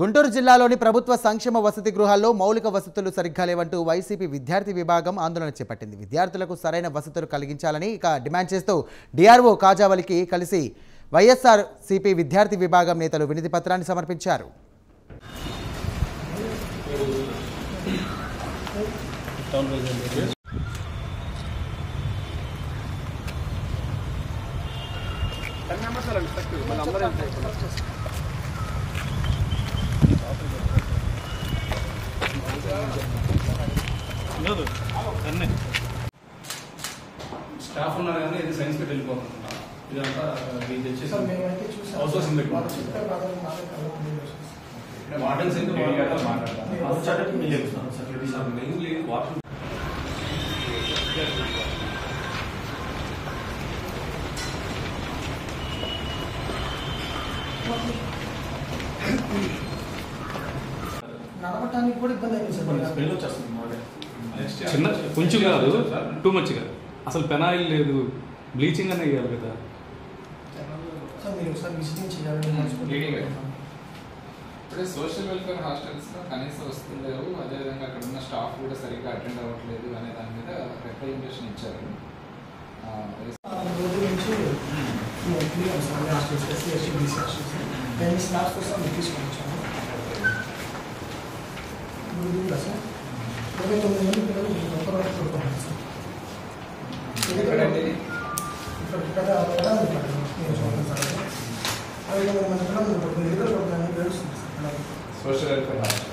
గుంటూరు జిల్లాలోని ప్రభుత్వ సంక్షేమ వసతి గృహాల్లో మౌలిక వసతులు సరిగ్గా లేవంటూ వైసీపీ విద్యార్థి విభాగం ఆందోళన చేపట్టింది. విద్యార్థులకు సరైన వసతులు కలిగించాలని డిమాండ్ చేస్తూ డిఆర్ఓ కాజావలికి కలిసి వైఎస్ఆర్సీపీ విద్యార్థి విభాగం నేతలు వినతి పత్రాన్ని సమర్పించారు. స్టాఫ్ ఉన్నారు కానీ ఇది సైన్స్ పెట్టి వెళ్ళిపోతున్నా ఇదంతా ఇది వచ్చేసి house housing waters mainly water నడవటానికి కూడా ఇబ్బంది అయింది సార్. స్మెల్ వచ్చేస్తుంది చిన్న కొంచెం కాదు, టూ మచ్ కాదు. అసలు పెనాయిల్ లేదు, బ్లీచింగ్ అనే వేయాలి కదా సార్. మీరు ఒకసారి విజిటింగ్ చేయాలి. ఇప్పుడే సోషల్ వెల్ఫేర్ హాస్టల్స్లో కనీసం వస్తుండేవు, అదేవిధంగా అక్కడ ఉన్న స్టాఫ్ కూడా సరిగ్గా అటెండ్ అవ్వట్లేదు అనే దాని మీద రిప్రజెంటేషన్ ఇచ్చారు. రోజు నుంచి hostels SC ST BC hostels నేను స్టాఫ్ కోసం తీసుకొని వచ్చాను. సార్ 29 మంది పిల్లలు ఒకరోజు చూడుకున్నాను సార్. ఇక్కడ 59 మంది పిల్లలు సోషల్ వెల్ఫేర్ హాస్టల్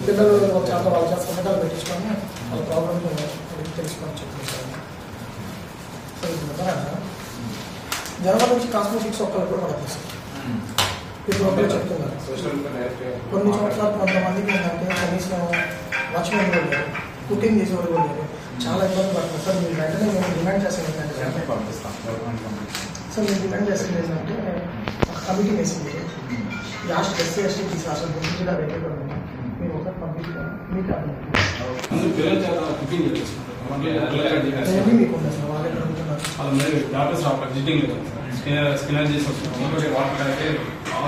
పిల్లలు చాలా వాళ్ళ చేత సంతకాలు పెట్టించుకొని వాళ్ళ ప్రాబ్లమ్ తెలుసుకొని చెప్పారు సార్. సో ఇది జనవరి నుంచి కాస్మెటిక్స్ ఒక్కరు కూడా పడుతుంది సార్. ఇప్పుడు ఒకరు చెప్తున్నారు. కొన్ని సంవత్సరాలు కొంతమందికి ఏంటంటే కనీసం వాచ్మెన్ కూడా లేరు, కుకింగ్ చేసేవారు కూడా లేరు, చాలా ఇబ్బంది పడుతుంది సార్. మీరు వెంటనే మేము డిమాండ్ చేసేది ఏంటంటే సార్, మేము డిమాండ్ చేసేది ఏంటంటే ఒక కమిటీ వేసింది last SC ST BC hostel గురించి వెయిట్ మీరు ఒకటి పంపించుకోండి. మీకు మీకు ఉంది సార్. వాళ్ళు ఎక్కడ ఉంటున్నారు డాక్టర్స్ విజిటింగ్ స్కిన్నర్ చేసి వస్తున్నాం. వాటర్